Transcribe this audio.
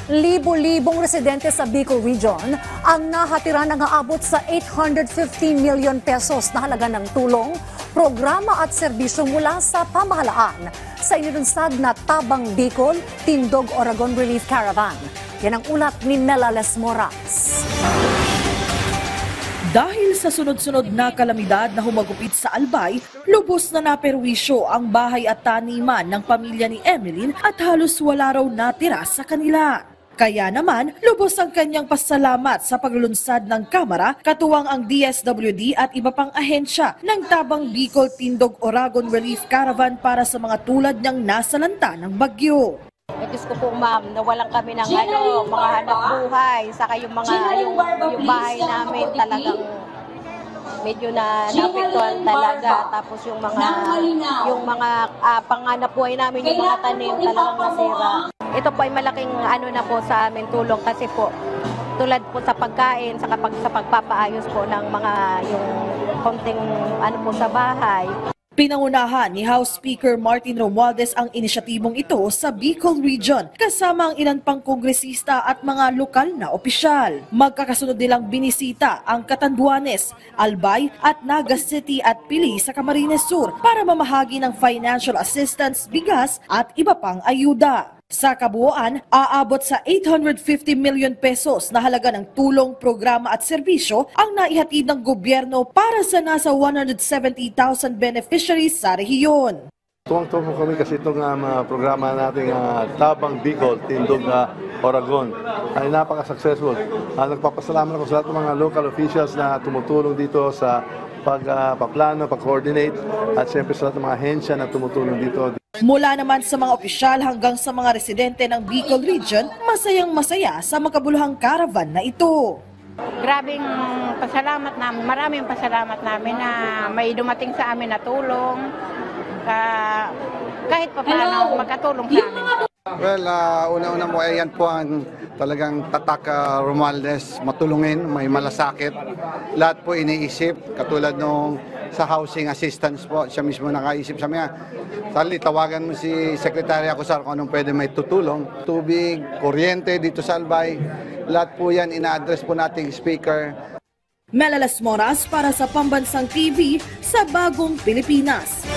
Libo-libong residente sa Bicol Region ang nahatiran ng aabot sa 850 million pesos na halaga ng tulong, programa at serbisyo mula sa pamahalaan sa inilunsad na Tabang Bicol Tindog Oragon Relief Caravan. Yan ang ulat ni Mela Les Moras. Dahil sa sunod-sunod na kalamidad na humagupit sa Albay, lubos na naperwisyo ang bahay at taniman ng pamilya ni Emeline at halos wala raw natira sa kanila. Kaya naman, lubos ang kanyang pasalamat sa paglulunsad ng Kamara, katuwang ang DSWD at iba pang ahensya ng Tabang Bicol Tindog Oragon Relief Caravan para sa mga tulad niyang nasalanta ng bagyo. Diyos ko po ma'am, nawalan kami ng mga hanap buhay, saka yung bahay namin talagang medyo naapektuhan talaga. Tapos yung mga panganap buhay namin, yung mga tanim talagang nasira. Ito po ay malaking na po sa amin tulong kasi po tulad po sa pagkain, sa pagpapaayos po ng mga yung konting po sa bahay. Pinangunahan ni House Speaker Martin Romualdez ang inisyatibong ito sa Bicol Region kasama ang ilan pang kongresista at mga lokal na opisyal. Magkakasunod nilang binisita ang Catanduanes, Albay at Naga City at Pili sa Camarines Sur para mamahagi ng financial assistance, bigas at iba pang ayuda. Sa kabuuan, aabot sa 850 million pesos na halaga ng tulong, programa at serbisyo ang naihatid ng gobyerno para sa nasa 170,000 beneficiaries sa rehiyon. Tuwang-tuwa kami kasi itong programa nating Tabang Bicol, Tindog Oragon ay napaka-successful. Nagpapasalamat ako sa lahat ng mga local officials na tumutulong dito sa pagpaplano, pag-coordinate at siyempre sa lahat ng mga ahensya na tumutulong dito. Mula naman sa mga opisyal hanggang sa mga residente ng Bicol Region, masayang-masaya sa makabuluhang caravan na ito. Grabing pasalamat namin, maraming pasalamat namin na may dumating sa amin na tulong, kahit pa paano makatulong sa amin. Well, una-una mo ay yan po ang talagang tatak Romualdez, matulungin, may malasakit. Lahat po iniisip, katulad nung sa housing assistance po, siya mismo nakaisip sa mga. Sali, tawagan mo si Secretary Acosar kung anong pwede may tutulong. Tubig, kuryente dito sa Albay, lahat po yan ina-address po nating speaker. Mela Les Moras para sa Pambansang TV sa Bagong Pilipinas.